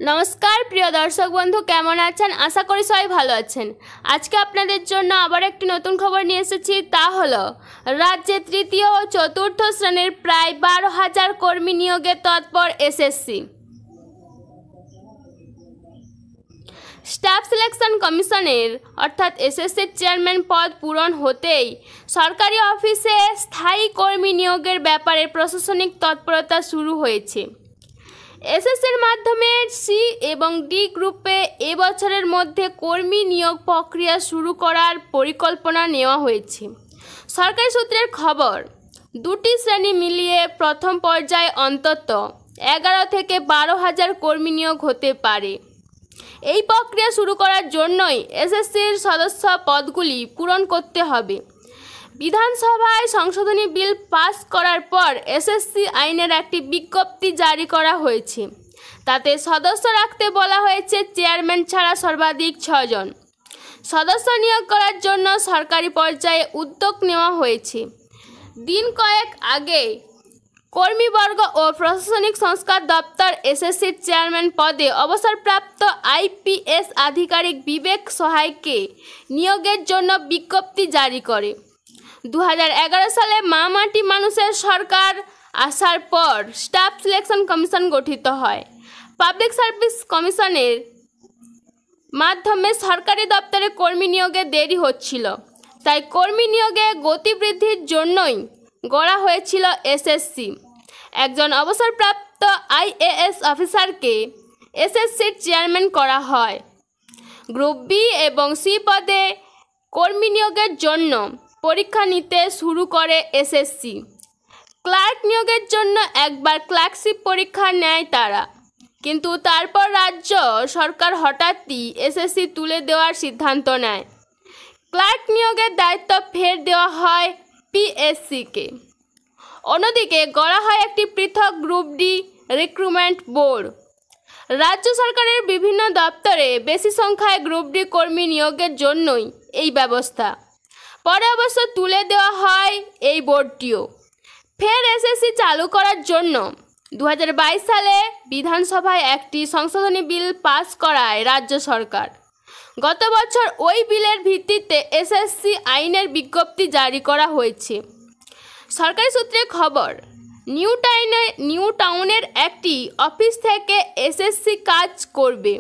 नमस्कार प्रिय दर्शक बंधु केमन आছেন आशा करी सबाई भालो आছেন। आज के आपनादेर जन्य आबार एकटी नतून खबर निये एसेछि ता हलो राज्ये तृतीय और चतुर्थ श्रेणीर प्राय 12,000 कर्मी नियोगे तत्पर एसएससी। स्टाफ सिलेक्शन कमिशनेर अर्थात एसएससी चेयरमैन पद पूरण होतेई सरकारी अफिसे स्थायी कर्मी नियोगेर ब्यापारे प्रशासनिक तत्परता शुरू होयेछे। एसएससिर माध्यमे सी एवं डी ग्रुपे ए बछरेर मध्य कर्मी नियोग प्रक्रिया शुरू करार परिकल्पना नेওয়া হয়েছে। सरकारी सूत्रेर खबर दुटी श्रेणी मिलिए प्रथम पर्याये अंतत 11 থেকে 12,000 कर्मी नियोग होते पारे। এই প্রক্রিয়া শুরু করার জন্যই এসএসসির সদস্য পদগুলি পূরণ করতে হবে। বিধানসভায় সংশোধনী বিল পাস করার পর এসএসসি আইনের একটি বিজ্ঞপ্তি জারি করা হয়েছে। তাতে সদস্য রাখতে বলা হয়েছে চেয়ারম্যান ছাড়া সর্বাধিক 6 জন। সদস্য নিয়োগ করার জন্য সরকারি পর্যায়ে উদ্যোগ নেওয়া হয়েছে। দিন কয়েক আগে কর্মীবর্গ ও প্রশাসনিক সংস্কার দপ্তর এসএসসির চেয়ারম্যান পদে অবসরপ্রাপ্ত আইপিএস আধিকারিক বিবেক সহায়কে নিয়োগের জন্য বিজ্ঞপ্তি জারি করে। 2011 সালে মাটি মানুষের সরকার আসার পর স্টাফ সিলেকশন কমিশন গঠিত হয়। পাবলিক সার্ভিস কমিশনের মাধ্যমে সরকারি দপ্তরে কর্মী নিয়োগে দেরি হচ্ছিল, তাই কর্মী নিয়োগে গতি বৃদ্ধির জন্যই গড়া হয়েছিল এসএসসি। একজন অবসরপ্রাপ্ত আইএএস অফিসারকে এসএসসির চেয়ারম্যান করা হয়। গ্রুপ বি এবং সি পদে কর্মী নিয়োগের জন্য পরীক্ষা নিতে শুরু করে এসএসসি। ক্লার্ক নিয়োগের জন্য একবার ক্লার্কশিপ পরীক্ষা নেয় তারা, কিন্তু তারপর রাজ্য সরকার হঠাৎই এসএসসি তুলে দেওয়ার সিদ্ধান্ত নেয়। ক্লার্ক নিয়োগের দায়িত্ব ফের দেওয়া হয় পিএসসিকে। অন্যদিকে গড়া হয় একটি পৃথক গ্রুপ ডি রিক্রুটমেন্ট বোর্ড। রাজ্য সরকারের বিভিন্ন দপ্তরে বেশি সংখ্যায় গ্রুপ ডি কর্মী নিয়োগের জন্যই এই ব্যবস্থা। পরে অবশ্য তুলে দেওয়া হয় এই বোর্ডটিও। ফের এসএসসি চালু করার জন্য 2022 সালে বিধানসভায় একটি সংশোধনী বিল পাস করায় রাজ্য সরকার। গত বছর ওই বিলের ভিত্তিতে এসএসসি আইনের বিজ্ঞপ্তি জারি করা হয়েছে। সরকারি সূত্রে খবর নিউ টাউনের একটি অফিস থেকে এসএসসি কাজ করবে।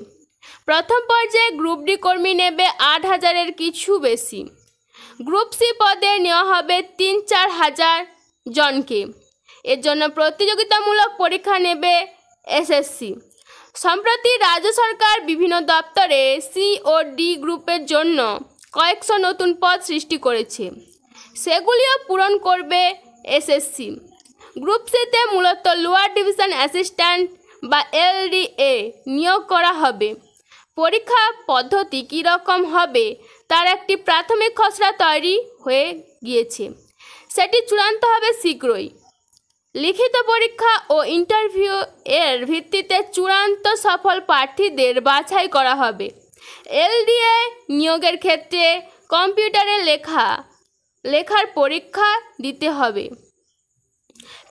প্রথম পর্যায়ে গ্রুপ ডি কর্মী নেবে 8,000-এর কিছু বেশি। গ্রুপ সি পদে নেওয়া হবে 3-4 হাজার জনকে। এর জন্য প্রতিযোগিতামূলক পরীক্ষা নেবে এসএসসি। সম্প্রতি রাজ্য সরকার বিভিন্ন দপ্তরে সি ও ডি গ্রুপের জন্য কয়েকশো নতুন পদ সৃষ্টি করেছে, সেগুলিও পূরণ করবে এসএসসি। গ্রুপ সিতে মূলত লোয়ার ডিভিশন অ্যাসিস্ট্যান্ট বা এলডিএ নিয়োগ করা হবে। পরীক্ষা পদ্ধতি কী রকম হবে তার একটি প্রাথমিক খসড়া তৈরি হয়ে গিয়েছে, সেটি চূড়ান্ত হবে শীঘ্রই। লিখিত পরীক্ষা ও ইন্টারভিউ এর ভিত্তিতে চূড়ান্ত সফল প্রার্থীদের বাছাই করা হবে। এলডিএ নিয়োগের ক্ষেত্রে কম্পিউটারে লেখার পরীক্ষা দিতে হবে।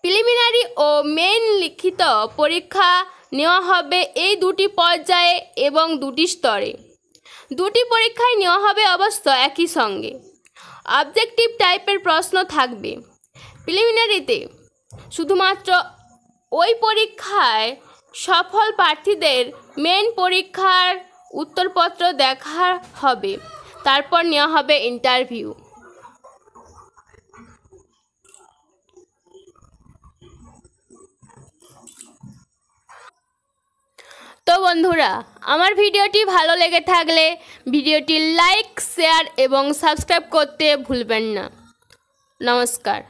প্রিলিমিনারি ও মেইন লিখিত পরীক্ষা নেওয়া হবে এই দুটি পর্যায়ে এবং দুটি স্তরে। দুটি পরীক্ষায় নেওয়া হবে অবশ্য একই সঙ্গে। অবজেক্টিভ টাইপের প্রশ্ন থাকবে। প্রিলিমিনারিতে শুধুমাত্র ওই পরীক্ষায় সফল প্রার্থীদের মেইন পরীক্ষার উত্তরপত্র দেখা হবে, তারপর নেওয়া হবে ইন্টারভিউ। তো বন্ধুরা, আমার ভিডিওটি ভালো লেগে থাকলে ভিডিওটি লাইক, শেয়ার এবং সাবস্ক্রাইব করতে ভুলবেন না। নমস্কার।